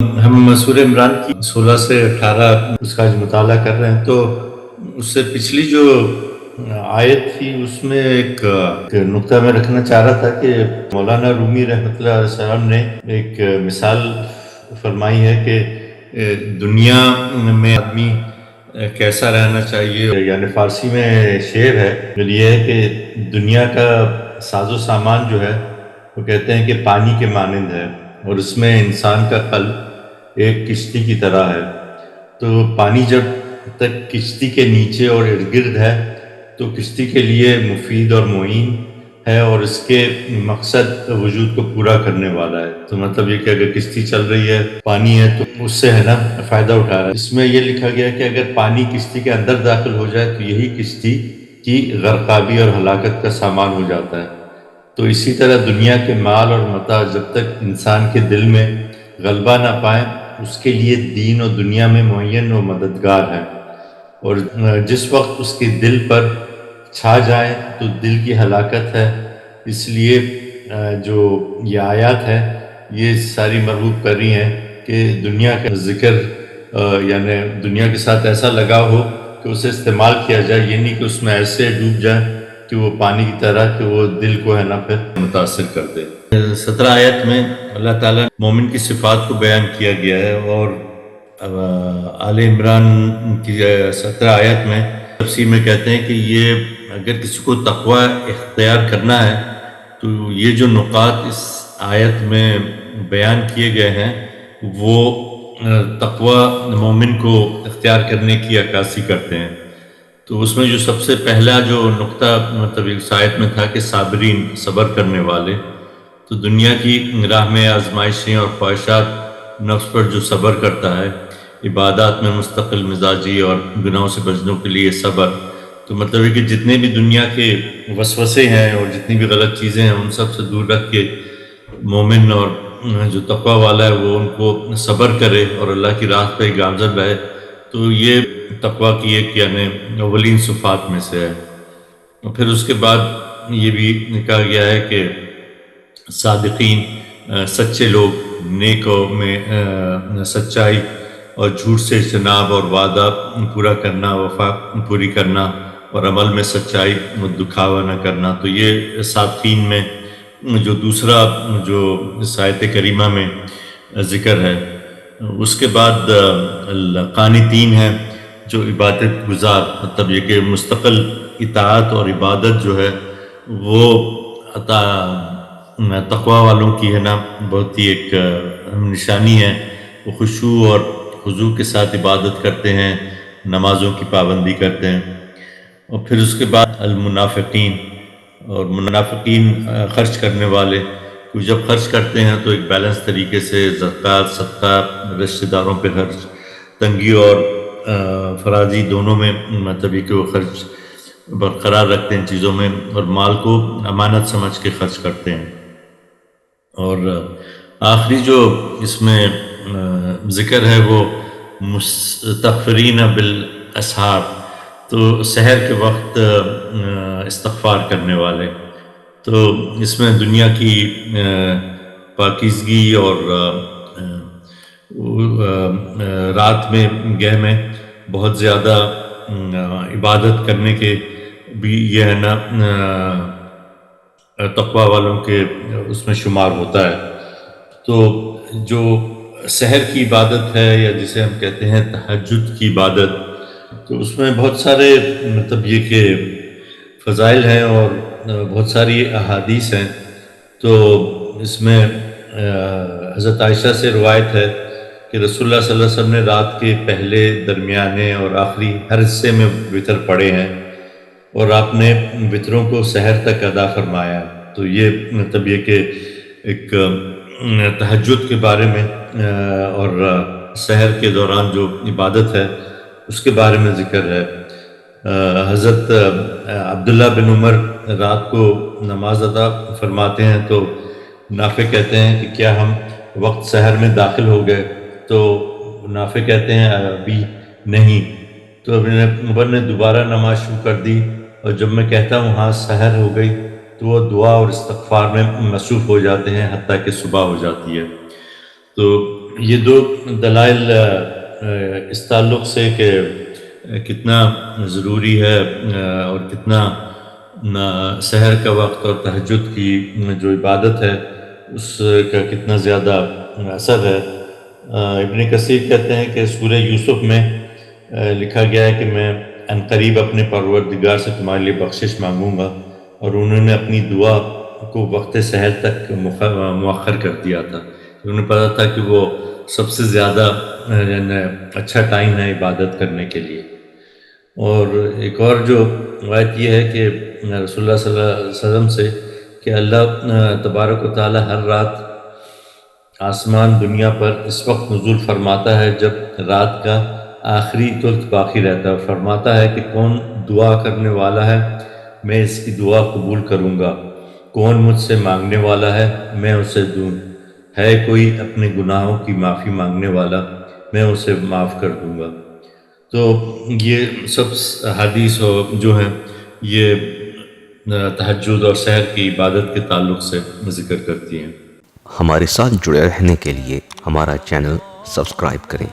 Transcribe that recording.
ہم سورہ عمران کی 16 سے 18 اس کا آج مطالعہ کر رہے ہیں، تو اس سے پچھلی جو آیت تھی اس میں ایک نقطہ میں رکھنا چاہ رہا تھا کہ مولانا رومی رحمۃ اللہ علیہ السلام نے ایک مثال فرمائی ہے کہ دنیا میں آدمی کیسا رہنا چاہیے، یعنی فارسی میں شعر ہے جو یہ ہے کہ دنیا کا ساز و سامان جو ہے وہ کہتے ہیں کہ پانی کے مانند ہے، اور اس میں انسان کا قلب ایک کشتی کی طرح ہے۔ تو پانی جب تک کشتی کے نیچے اور ارد گرد ہے تو کشتی کے لیے مفید اور معین ہے، اور اس کے مقصد وجود کو پورا کرنے والا ہے۔ تو مطلب یہ کہ اگر کشتی چل رہی ہے، پانی ہے، تو اس سے ہے نا فائدہ اٹھا رہا ہے۔ اس میں یہ لکھا گیا کہ اگر پانی کشتی کے اندر داخل ہو جائے تو یہی کشتی کی غرقابی اور ہلاکت کا سامان ہو جاتا ہے۔ تو اسی طرح دنیا کے مال اور متاع جب تک انسان کے دل میں غلبہ نہ پائیں، اس کے لیے دین اور دنیا میں معین و مددگار ہے، اور جس وقت اس کے دل پر چھا جائیں تو دل کی ہلاکت ہے۔ اس لیے جو یہ آیات ہے یہ ساری مرغوب کر رہی ہیں کہ دنیا کا ذکر یعنی دنیا کے ساتھ ایسا لگاؤ ہو کہ اسے استعمال کیا جائے، یہ نہیں کہ اس میں ایسے ڈوب جائیں کہ وہ پانی کی طرح کہ وہ دل کو ہے نا پھر متاثر کر دے۔ 17 آیت میں اللہ تعالیٰ مومن کی صفات کو بیان کیا گیا ہے، اور آل عمران کی 17 آیت میں تفسیر میں کہتے ہیں کہ یہ اگر کسی کو تقوی اختیار کرنا ہے تو یہ جو نقاط اس آیت میں بیان کیے گئے ہیں وہ تقوی مومن کو اختیار کرنے کی عکاسی کرتے ہیں۔ تو اس میں جو سب سے پہلا جو نقطہ مطلب اس آیت میں تھا کہ صابرین، صبر کرنے والے، تو دنیا کی راہ میں آزمائشیں اور خواہشات نفس پر جو صبر کرتا ہے، عبادات میں مستقل مزاجی اور گناہوں سے بچنے کے لیے صبر، تو مطلب ہے کہ جتنے بھی دنیا کے وسوسے ہیں اور جتنی بھی غلط چیزیں ہیں ان سب سے دور رکھ کے مومن اور جو تقوی والا ہے وہ ان کو صبر کرے اور اللہ کی راہ پہ گامزن رہے، تو یہ تقوی کی ایک یعنی اولین صفات میں سے ہے۔ اور پھر اس کے بعد یہ بھی کہا گیا ہے کہ صادقین، سچے لوگ، نیکوں میں سچائی اور جھوٹ سے اجتناب اور وعدہ پورا کرنا، وفا پوری کرنا، اور عمل میں سچائی، دکھاوا نہ کرنا، تو یہ صادقین میں جو دوسرا جو اس آیت کریمہ میں ذکر ہے۔ اس کے بعد قانتین ہیں جو عبادت گزار، مطلب یہ کہ مستقل اطاعت اور عبادت جو ہے وہ تقوی والوں کی ہے نا بہت ہی ایک نشانی ہے۔ وہ خشوع اور خضوع کے ساتھ عبادت کرتے ہیں، نمازوں کی پابندی کرتے ہیں۔ اور پھر اس کے بعد المنافقین، اور منافقین خرچ کرنے والے، تو جب خرچ کرتے ہیں تو ایک بیلنس طریقے سے زکوٰۃ، صدقہ، رشتہ داروں پہ خرچ، تنگی اور فرازی دونوں میں مطلب یہ کہ وہ خرچ برقرار رکھتے ہیں چیزوں میں، اور مال کو امانت سمجھ کے خرچ کرتے ہیں۔ اور آخری جو اس میں ذکر ہے وہ مستغفرین بالاسحار، تو سحر کے وقت استغفار کرنے والے، تو اس میں دنیا کی پاکیزگی اور رات میں گہ میں بہت زیادہ عبادت کرنے کے بھی یہ ہے نا تقوی والوں کے اس میں شمار ہوتا ہے۔ تو جو سحر کی عبادت ہے یا جسے ہم کہتے ہیں تہجد کی عبادت، تو اس میں بہت سارے مطلب یہ کہ فضائل ہیں اور بہت ساری احادیث ہیں۔ تو اس میں حضرت عائشہ سے روایت ہے کہ رسول اللہ صلی اللہ علیہ وسلم نے رات کے پہلے، درمیانے اور آخری ہر حصے میں وتر پڑھے ہیں، اور آپ نے وتروں کو سحر تک ادا فرمایا۔ تو یہ مطلب یہ کہ ایک تہجد کے بارے میں اور سحر کے دوران جو عبادت ہے اس کے بارے میں ذکر ہے۔ حضرت عبداللہ بن عمر رات کو نماز ادا فرماتے ہیں تو نافع کہتے ہیں کہ کیا ہم وقت سحر میں داخل ہو گئے؟ تو نافع کہتے ہیں ابھی نہیں۔ تو ابن عمر نے دوبارہ نماز شروع کر دی، اور جب میں کہتا ہوں ہاں سحر ہو گئی تو وہ دعا اور استغفار میں مصروف ہو جاتے ہیں حتیٰ کہ صبح ہو جاتی ہے۔ تو یہ دو دلائل اس تعلق سے کہ کتنا ضروری ہے اور کتنا سحر کا وقت اور تہجد کی جو عبادت ہے اس کا کتنا زیادہ اثر ہے. ابن کثیر کہتے ہیں کہ سورہ یوسف میں لکھا گیا ہے کہ میں عنقریب اپنے پروردگار سے تمہارے لیے بخشش مانگوں گا، اور انہوں نے اپنی دعا کو وقت سحر تک مؤخر کر دیا تھا. انہیں پتا تھا کہ وہ سب سے زیادہ اچھا ٹائم ہے عبادت کرنے کے لیے. اور ایک اور جو روایت یہ ہے کہ رسول اللہ صلی اللہ علیہ وسلم سے کہ اللہ تبارک و تعالی ہر رات آسمان دنیا پر اس وقت نزول فرماتا ہے جب رات کا آخری ثلث باقی رہتا ہے، اور فرماتا ہے کہ کون دعا کرنے والا ہے میں اس کی دعا قبول کروں گا، کون مجھ سے مانگنے والا ہے میں اسے دوں، ہے کوئی اپنے گناہوں کی معافی مانگنے والا میں اسے معاف کر دوں گا. تو یہ سب حدیث جو ہیں یہ تہجد اور سحر کی عبادت کے تعلق سے ذکر کرتی ہیں. ہمارے ساتھ جڑے رہنے کے لیے ہمارا چینل سبسکرائب کریں.